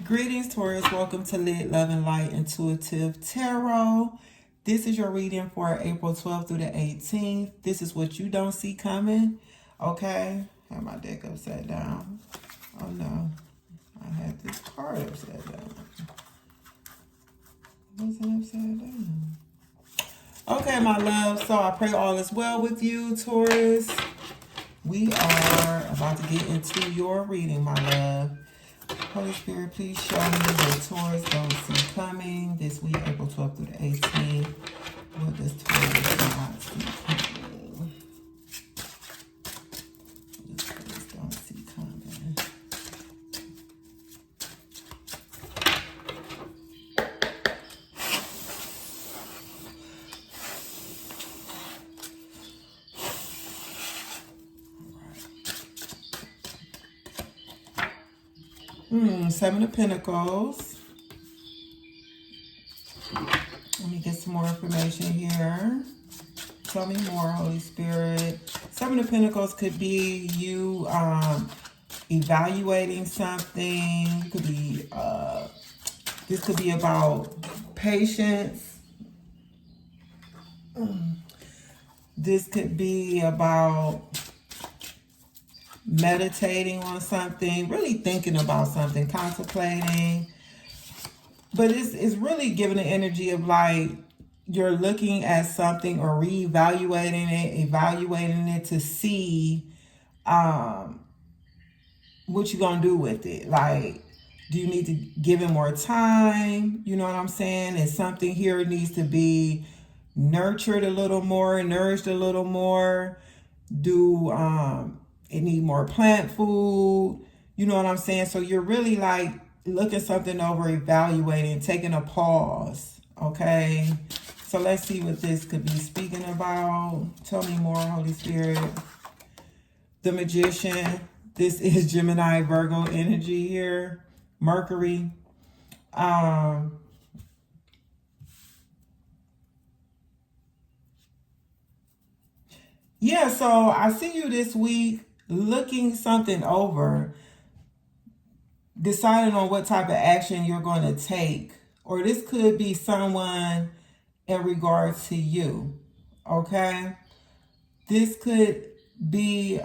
Greetings, Taurus. Welcome to Lit, Love, and Light Intuitive Tarot. This is your reading for April 12th through the 18th. This is what you don't see coming. Okay? I have my deck upside down. Oh no. I had this card upside down. It wasn't upside down. Okay, my love. So I pray all is well with you, Taurus. We are about to get into your reading, my love. Holy Spirit, please show me what Taurus don't see coming this week, April 12th through the 18th. What does Taurus not see coming? What does Taurus don't see coming? Seven of Pentacles. Let me get some more information here. Tell me more, Holy Spirit. Seven of Pentacles could be you evaluating something. Could be this could be about patience. This could be about meditating on something, really thinking about something, contemplating. But it's really giving the energy of like you're looking at something or reevaluating it, evaluating it to see what you're going to do with it. Like, do you need to give it more time? You know what I'm saying? Is something here needs to be nurtured a little more, nourished a little more? Do it need more plant food? You know what I'm saying? So you're really like looking something over, evaluating, taking a pause. Okay. So let's see what this could be speaking about. Tell me more, Holy Spirit. The Magician. This is Gemini, Virgo energy here. Mercury. Yeah, so I see you this week looking something over, deciding on what type of action you're going to take. Or this could be someone in regards to you, okay? This could be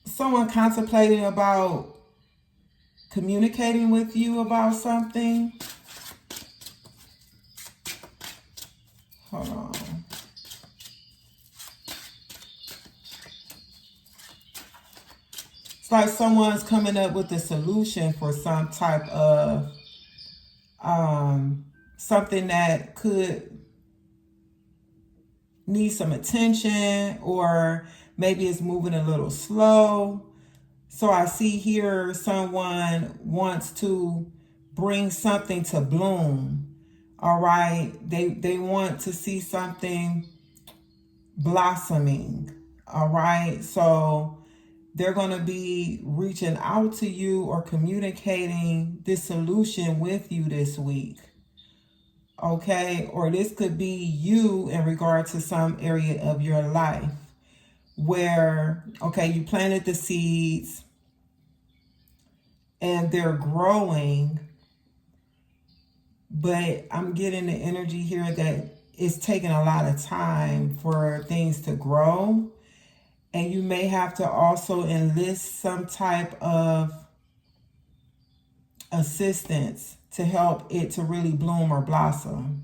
someone contemplating about communicating with you about something. Hold on. It's like someone's coming up with a solution for some type of something that could need some attention, or maybe it's moving a little slow. So I see here someone wants to bring something to bloom. All right. They want to see something blossoming. All right. So they're going to be reaching out to you or communicating this solution with you this week. Okay. Or this could be you in regard to some area of your life where, okay, you planted the seeds and they're growing. But I'm getting the energy here that it's taking a lot of time for things to grow. And you may have to also enlist some type of assistance to help it to really bloom or blossom.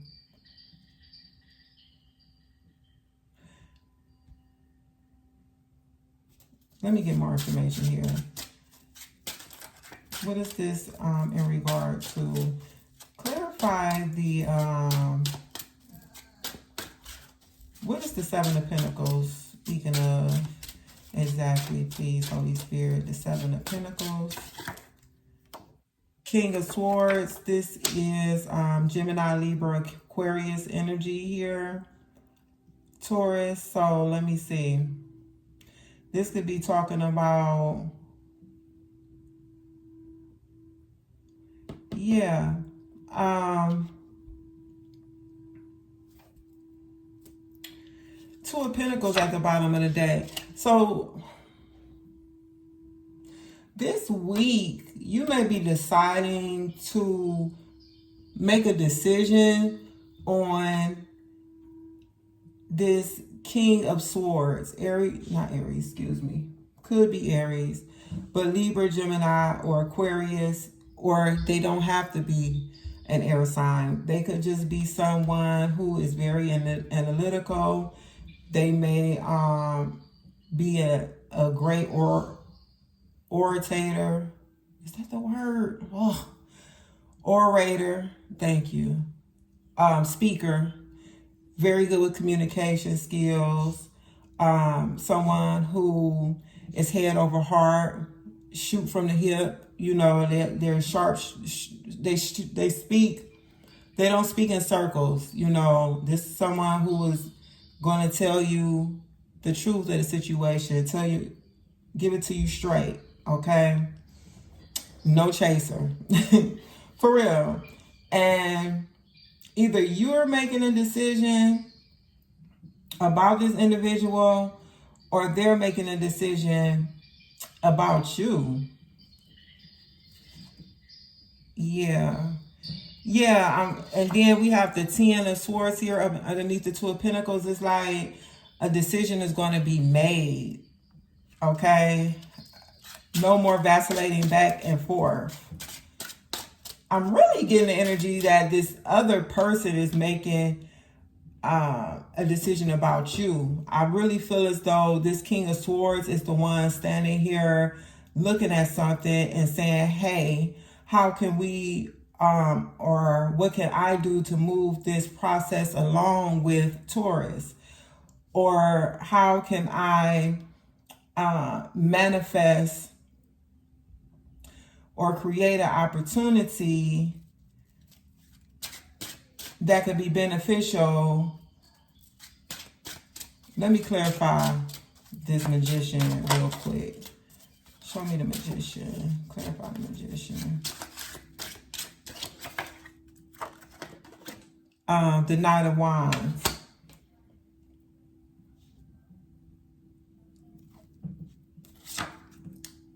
Let me get more information here. What is this in regard to? Clarify the, what is the Seven of Pentacles speaking of exactly, please, Holy Spirit? The Seven of Pentacles. King of Swords. This is Gemini, Libra, Aquarius energy here. Taurus. So let me see. This could be talking about, yeah. Two of Pentacles at the bottom of the deck. So This week, you may be deciding to make a decision on this King of Swords. Could be Aries, but Libra, Gemini, or Aquarius, or they don't have to be an air sign. They could just be someone who is very analytical. They may be a great orator. Is that the word? Oh, orator. Thank you. Speaker. Very good with communication skills. Someone who is head over heart, shoot from the hip. They're sharp. They speak. They don't speak in circles. This is someone who is going to tell you the truth of the situation. Give it to you straight. Okay. No chaser. For real. And either you're making a decision about this individual, or they're making a decision about you. Yeah. And then we have the 10 of Swords here underneath the 2 of Pentacles. It's like a decision is going to be made. Okay. No more vacillating back and forth. I'm really getting the energy that this other person is making a decision about you. I really feel as though this King of Swords is the one standing here looking at something and saying, hey, how can we or what can I do to move this process along with Taurus? Or how can I manifest or create an opportunity that could be beneficial? Let me clarify this Magician real quick. Show me the Magician. Clarify the Magician. The Knight of Wands.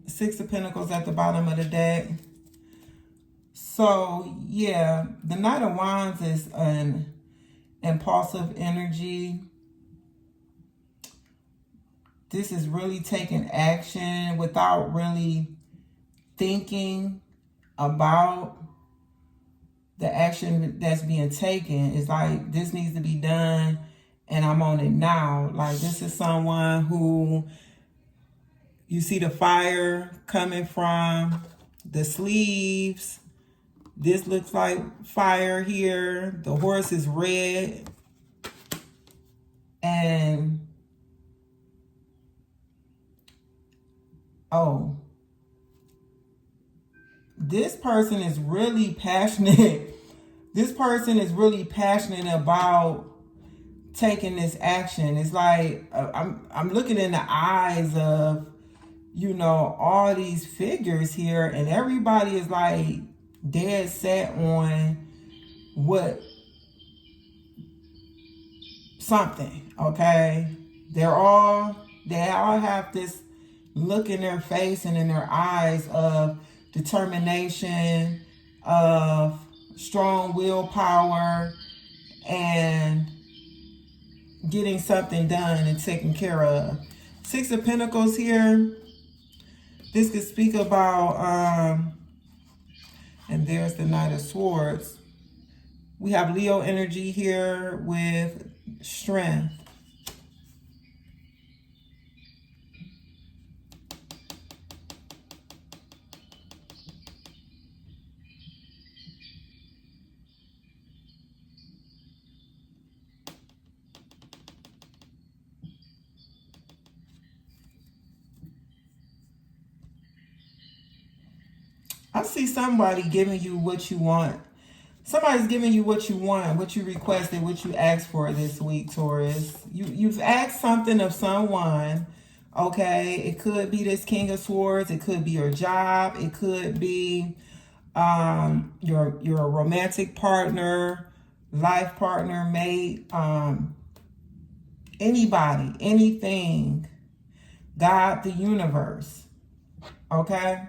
Six of Pentacles at the bottom of the deck. So, yeah, the Knight of Wands is an impulsive energy. This is really taking action without really thinking about the action that's being taken. It's like, this needs to be done and I'm on it now. Like, this is someone who, you see the fire coming from the sleeves. This looks like fire here. The horse is red. And, oh, this person is really passionate. This person is really passionate about taking this action. It's like, I'm looking in the eyes of, all these figures here, and everybody is like dead set on something, okay? They all have this look in their face and in their eyes of determination, of strong willpower, and getting something done and taken care of. Six of Pentacles here. This could speak about, and there's the Knight of Swords. We have Leo energy here with strength. I see somebody giving you what you want. Somebody's giving you what you want, what you requested, what you asked for this week, Taurus. You've asked something of someone, okay? It could be this King of Swords. It could be your job. It could be your romantic partner, life partner, mate, anybody, anything, God, the universe. Okay?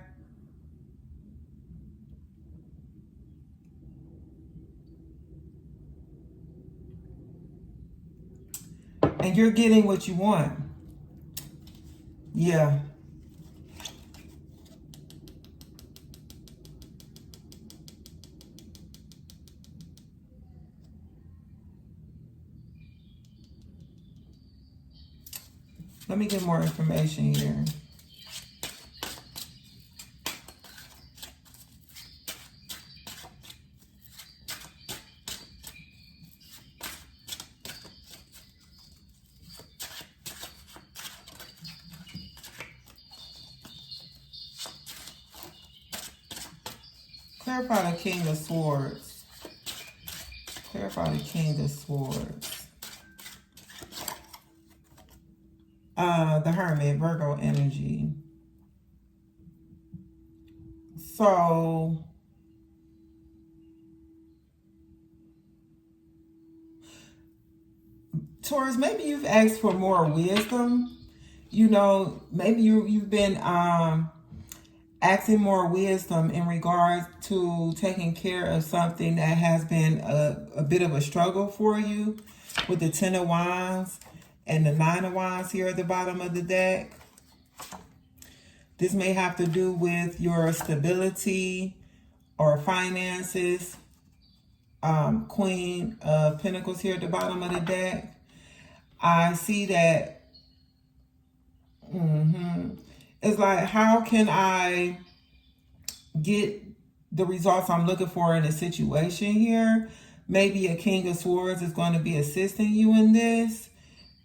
And you're getting what you want. Yeah. Let me get more information here. Clarify the King of Swords. Clarify the King of Swords. The Hermit, Virgo energy. So, Taurus, maybe you've asked for more wisdom. You know, maybe you've been asking more wisdom in regards to taking care of something that has been a bit of a struggle for you, with the Ten of Wands and the Nine of Wands here at the bottom of the deck. This may have to do with your stability or finances. Queen of Pentacles here at the bottom of the deck. I see that it's like, how can I get the results I'm looking for in a situation here? Maybe a King of Swords is going to be assisting you in this.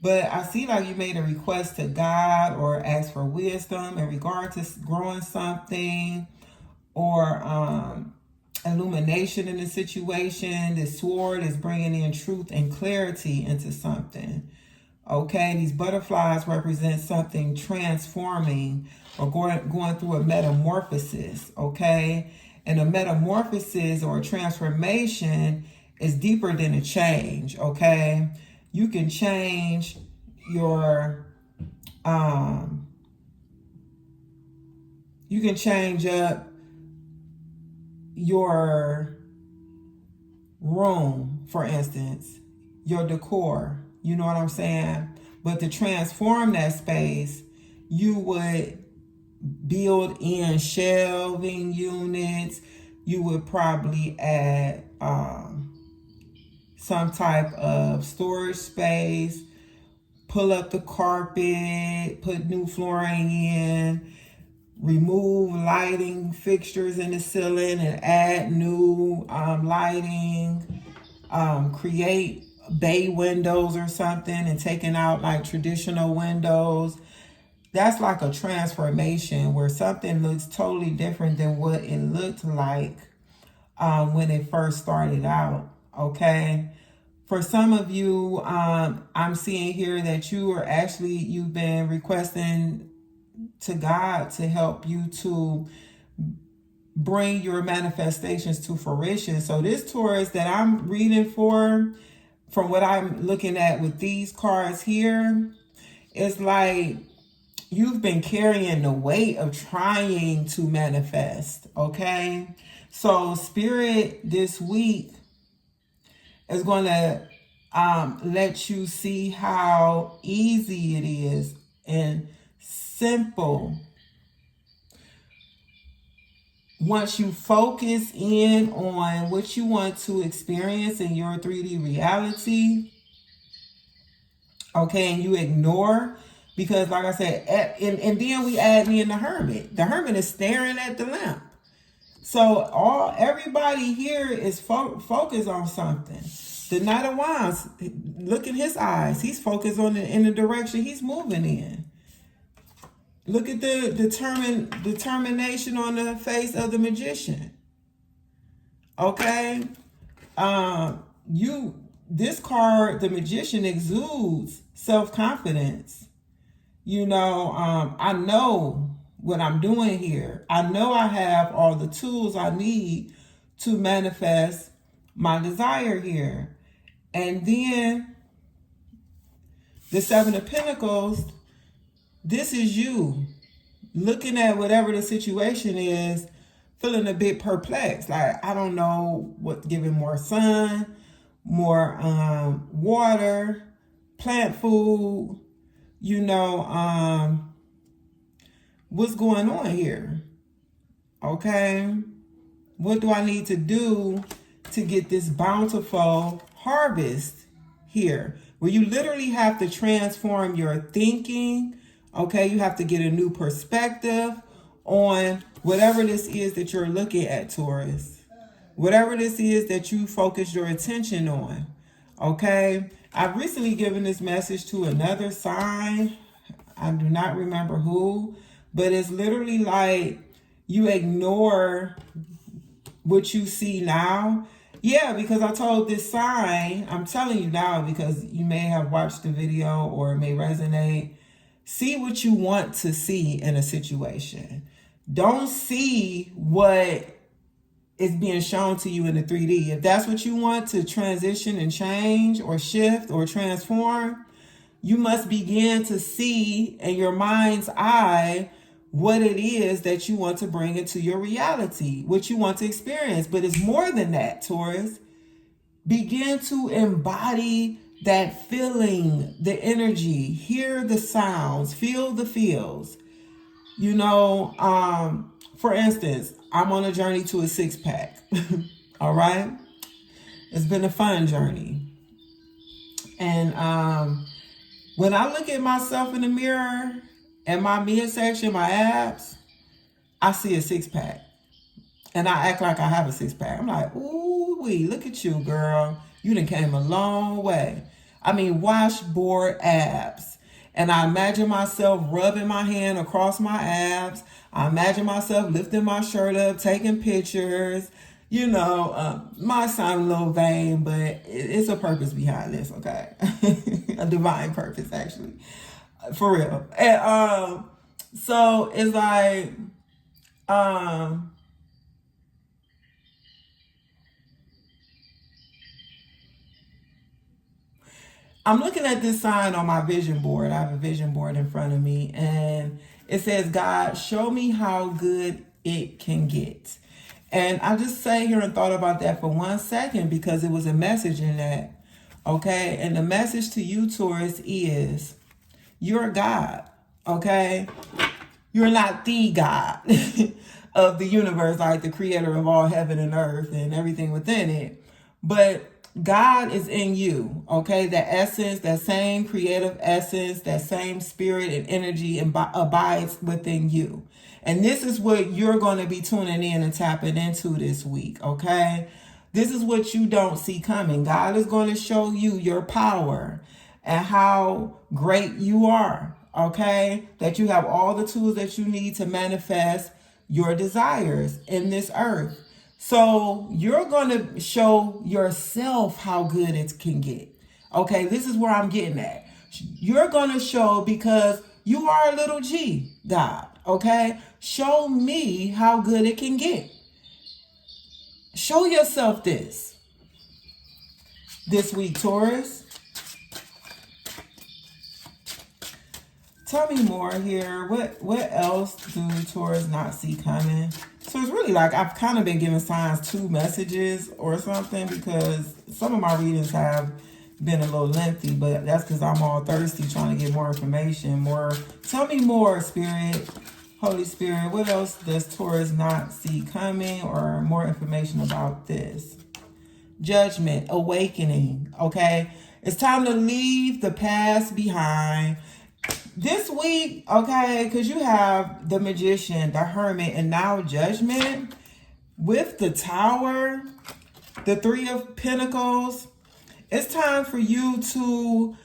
But I see like you made a request to God or asked for wisdom in regard to growing something, or illumination in the situation. The sword is bringing in truth and clarity into something. Okay, these butterflies represent something transforming or going through a metamorphosis. Okay, and a metamorphosis or a transformation is deeper than a change. Okay, you can change your you can change up your room, for instance, your decor, you know what I'm saying? But to transform that space, you would build in shelving units. You would probably add some type of storage space, pull up the carpet, put new flooring in, remove lighting fixtures in the ceiling and add new lighting, create bay windows or something and taking out like traditional windows. That's like a transformation where something looks totally different than what it looked like when it first started out. Okay, for some of you, I'm seeing here that you've been requesting to God to help you to bring your manifestations to fruition. So this Taurus that I'm reading for, from what I'm looking at with these cards here, it's like you've been carrying the weight of trying to manifest. Okay, so Spirit this week is going to let you see how easy it is and simple once you focus in on what you want to experience in your 3D reality. Okay, and you ignore, because like I said, and then we add in the Hermit. The Hermit is staring at the lamp. So everybody here is focused on something. The Knight of Wands, look at his eyes. He's focused in the direction he's moving in. Look at the determination on the face of the Magician. Okay, this card, the Magician, exudes self-confidence. You know, I know what I'm doing here. I know I have all the tools I need to manifest my desire here. And then the Seven of Pentacles, this is you. looking at whatever the situation is, feeling a bit perplexed. Like, I don't know what, giving more sun, more water, plant food, you know, what's going on here? Okay. What do I need to do to get this bountiful harvest here? Where you literally have to transform your thinking. Okay. You have to get a new perspective on whatever this is that you're looking at, Taurus. Whatever this is that you focus your attention on. Okay. I've recently given this message to another sign. I do not remember who, but it's literally like you ignore what you see now. Yeah, because I told this sign, I'm telling you now because you may have watched the video or it may resonate. See what you want to see in a situation. Don't see what is being shown to you in the 3D. If that's what you want to transition and change or shift or transform, you must begin to see in your mind's eye what it is that you want to bring into your reality, what you want to experience. But it's more than that, Taurus. Begin to embody that feeling, the energy, hear the sounds, feel the feels. You know, for instance, I'm on a journey to a 6-pack. All right. It's been a fun journey. And when I look at myself in the mirror and my midsection, my abs, I see a 6-pack. And I act like I have a 6-pack. I'm like, ooh, wee, look at you, girl. You done came a long way. I mean, washboard abs. And I imagine myself rubbing my hand across my abs. I imagine myself lifting my shirt up, taking pictures. You know, might sound a little vain, but it's a purpose behind this, okay? A divine purpose, actually. For real. And so it's like, I'm looking at this sign on my vision board. I have a vision board in front of me, and it says, God, show me how good it can get. And I just sat here and thought about that for 1 second because it was a message in that. Okay. And the message to you, Taurus, is you're God. Okay. You're not the God of the universe, like the creator of all heaven and earth and everything within it. But God is in you, okay? That essence, that same creative essence, that same spirit and energy abides within you. And this is what you're going to be tuning in and tapping into this week, okay? This is what you don't see coming. God is going to show you your power and how great you are, okay? That you have all the tools that you need to manifest your desires in this earth. So you're going to show yourself how good it can get. Okay, this is where I'm getting at. You're going to show because you are a little G, God. Okay, show me how good it can get. Show yourself this week, Taurus. Tell me more here. What else do Taurus not see coming? So it's really like I've kind of been giving signs 2 messages or something because some of my readings have been a little lengthy, but that's because I'm all thirsty trying to get more information. Tell me more, Spirit, Holy Spirit. What else does Taurus not see coming or more information about this? Judgment, awakening, okay? It's time to leave the past behind. This week, okay, because you have the Magician, the Hermit, and now Judgment with the Tower, the 3 of Pentacles. It's time for you to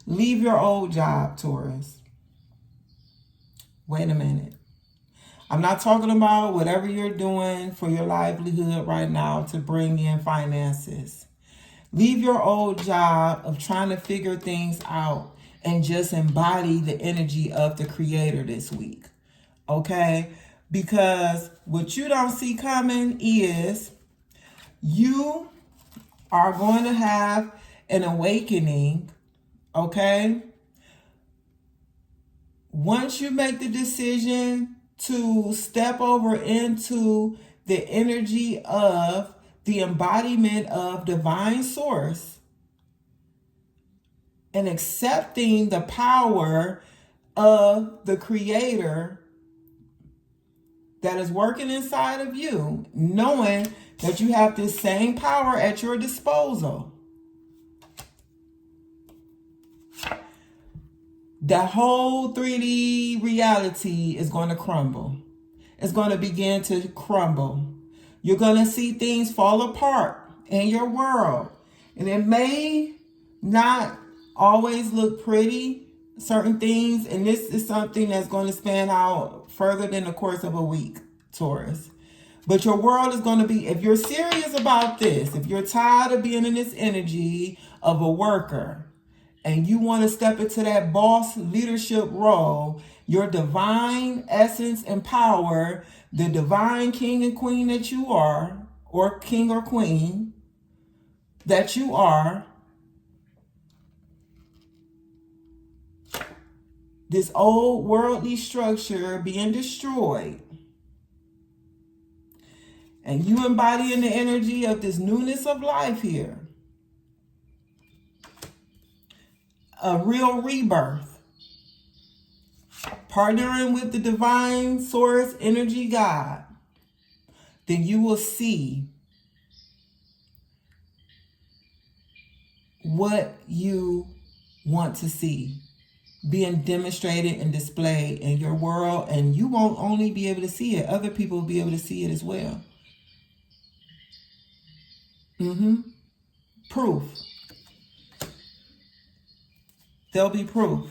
leave your old job, Taurus. Wait a minute. I'm not talking about whatever you're doing for your livelihood right now to bring in finances. Leave your old job of trying to figure things out and just embody the energy of the Creator this week. Okay? Because what you don't see coming is you are going to have an awakening, okay, Once you make the decision to step over into the energy of the embodiment of divine source and accepting the power of the creator that is working inside of you, knowing that you have this same power at your disposal, the whole 3D reality is going to crumble. It's going to begin to crumble. You're going to see things fall apart in your world. And it may not always look pretty, certain things. And this is something that's going to span out further than the course of a week, Taurus. But your world is going to be, if you're serious about this, if you're tired of being in this energy of a worker, and you want to step into that boss leadership role, your divine essence and power, the divine king and queen that you are, or king or queen that you are, this old worldly structure being destroyed, and you embodying the energy of this newness of life here, a real rebirth, partnering with the divine source energy God, then you will see what you want to see being demonstrated and displayed in your world. And you won't only be able to see it, other people will be able to see it as well. Proof. There'll be proof.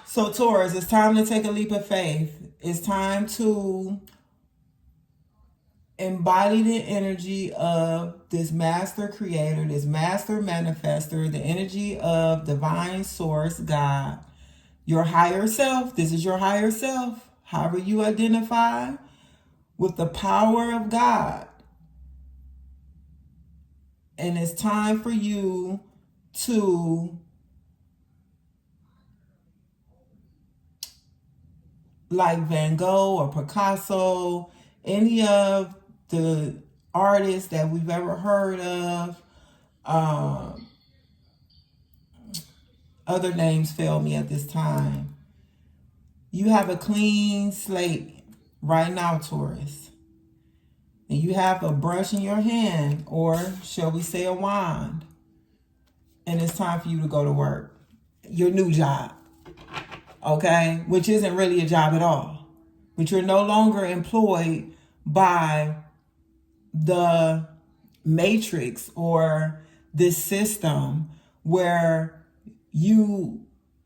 So Taurus, it's time to take a leap of faith. It's time to embody the energy of this master creator, this master manifester, the energy of divine source, God, your higher self. This is your higher self, however you identify, with the power of God. And it's time for you to like Van Gogh or Picasso, any of the artists that we've ever heard of, other names fail me at this time. You have a clean slate right now, Taurus. And you have a brush in your hand, or shall we say a wand. And it's time for you to go to work. Your new job. Okay? Which isn't really a job at all. But you're no longer employed by the matrix or this system where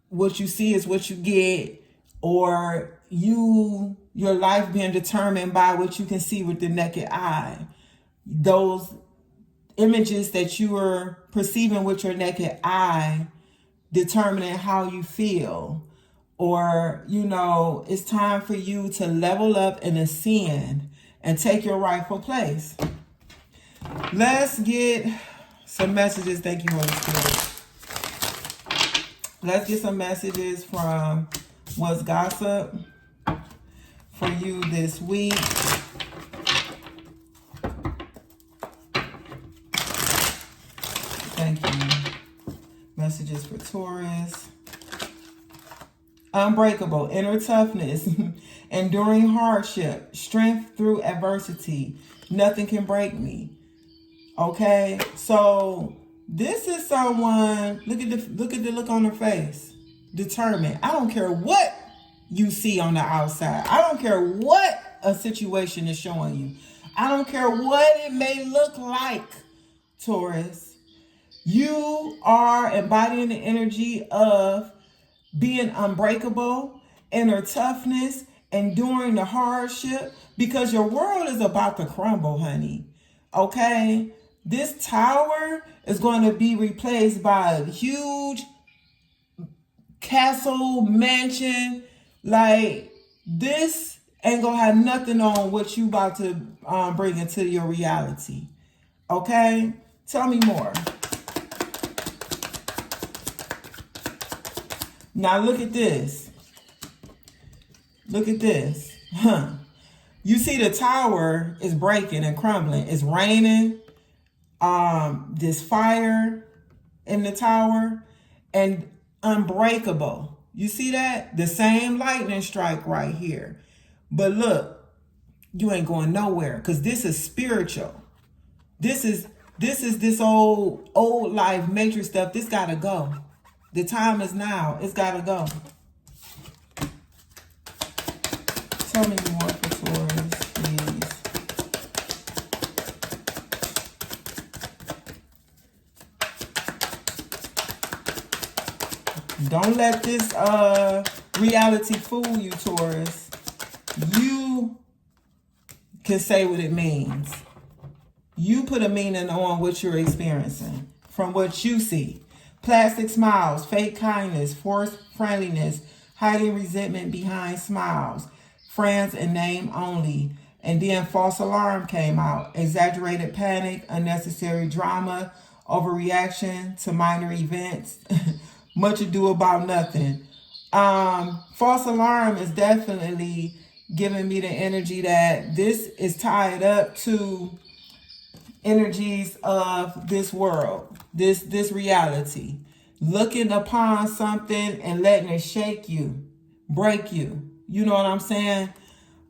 what you see is what you get, or your life being determined by what you can see with the naked eye. Those images that you are perceiving with your naked eye determining how you feel. Or, it's time for you to level up and ascend and take your rightful place. Let's get some messages. Thank you, Holy Spirit. Let's get some messages from What's Gossip for you this week. Thank you. Messages for Taurus. Unbreakable, inner toughness, enduring hardship, strength through adversity. Nothing can break me. Okay, so this is someone. Look at the look on her face. Determined. I don't care what you see on the outside. I don't care what a situation is showing you. I don't care what it may look like, Taurus. You are embodying the energy of being unbreakable, inner toughness, enduring the hardship, because your world is about to crumble, honey. Okay? This tower is going to be replaced by a huge castle, mansion. Like, this ain't going to have nothing on what you about to bring into your reality. Okay? Tell me more. Now look at this. Look at this. You see the tower is breaking and crumbling. It's raining. This fire in the tower and unbreakable. You see that? The same lightning strike right here. But look, you ain't going nowhere because this is spiritual. This is this old life matrix stuff. This gotta go. The time is now. It's gotta go. Tell me more for Taurus, please. Don't let this reality fool you, Taurus. You can say what it means. You put a meaning on what you're experiencing from what you see. Plastic smiles, fake kindness, forced friendliness, hiding resentment behind smiles, friends in name only. And then false alarm came out. Exaggerated panic, unnecessary drama, overreaction to minor events, much ado about nothing. False alarm is definitely giving me the energy that this is tied up to energies of this world, this reality. Looking upon something and letting it shake you, break you. You know what I'm saying?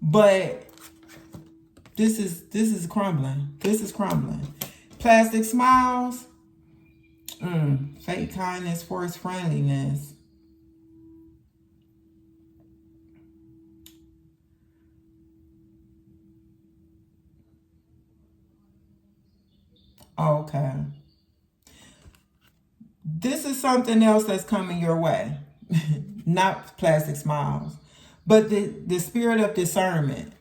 But this is crumbling. This is crumbling. Plastic smiles, fake kindness, forced friendliness. Okay. This is something else that's coming your way. Not plastic smiles, but the spirit of discernment.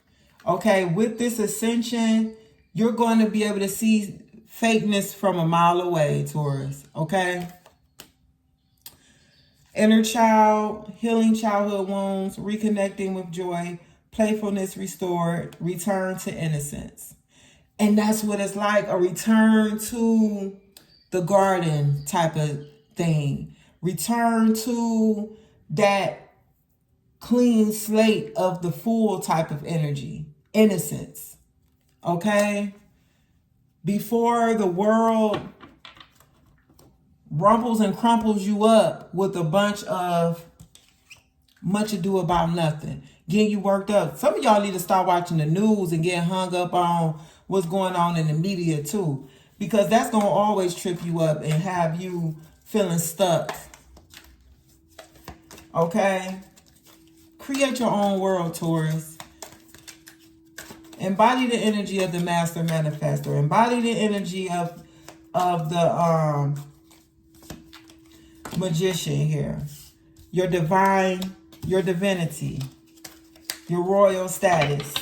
Okay, with this ascension, you're going to be able to see fakeness from a mile away, Taurus. Okay? Inner child, healing childhood wounds, reconnecting with joy, playfulness restored, return to innocence. And that's what it's like, a return to the garden type of thing. Return to that clean slate of the full type of energy. Innocence. Okay? Before the world rumples and crumples you up with a bunch of much ado about nothing. Getting you worked up. Some of y'all need to start watching the news and get hung up on what's going on in the media too. Because that's going to always trip you up and have you feeling stuck. Okay? Create your own world, Taurus. Embody the energy of the master manifestor. Embody the energy of the magician here. Your divinity. Your royal status.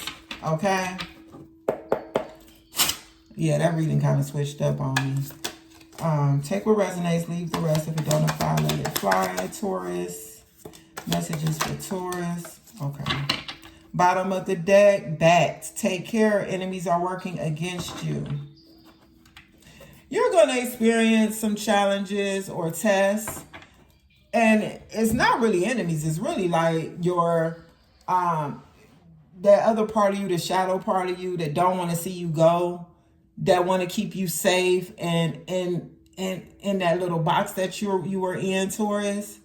Okay? Yeah, that reading kind of switched up on me. Take what resonates, leave the rest. If it don't apply, let it fly. Taurus. Messages for Taurus. Okay. Bottom of the deck, bats. Take care. Enemies are working against you. You're going to experience some challenges or tests. And it's not really enemies. It's really like your, that other part of you, the shadow part of you that don't want to see you go. That want to keep you safe and in that little box that you were in, Taurus.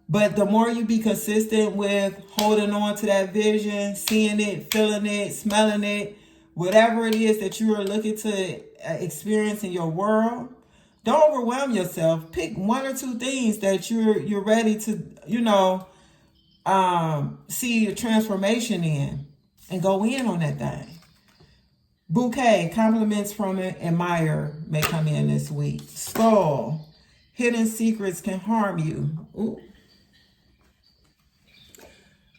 But the more you be consistent with holding on to that vision, seeing it, feeling it, smelling it, whatever it is that you are looking to experience in your world, don't overwhelm yourself. Pick one or two things that you're ready to, see a transformation in and go in on that thing. Bouquet, compliments from an admirer may come in this week. Skull, hidden secrets can harm you. Ooh.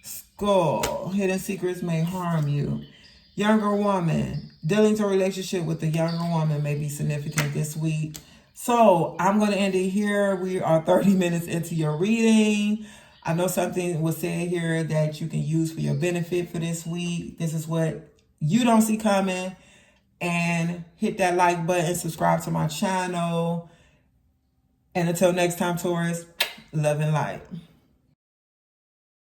Skull, hidden secrets may harm you. Younger woman, dealing to a relationship with a younger woman may be significant this week. So I'm going to end it here. We are 30 minutes into your reading. I know something was said here that you can use for your benefit for this week. This is what you don't see coming. And hit that like button, subscribe to my channel. And until next time, Taurus, love and light.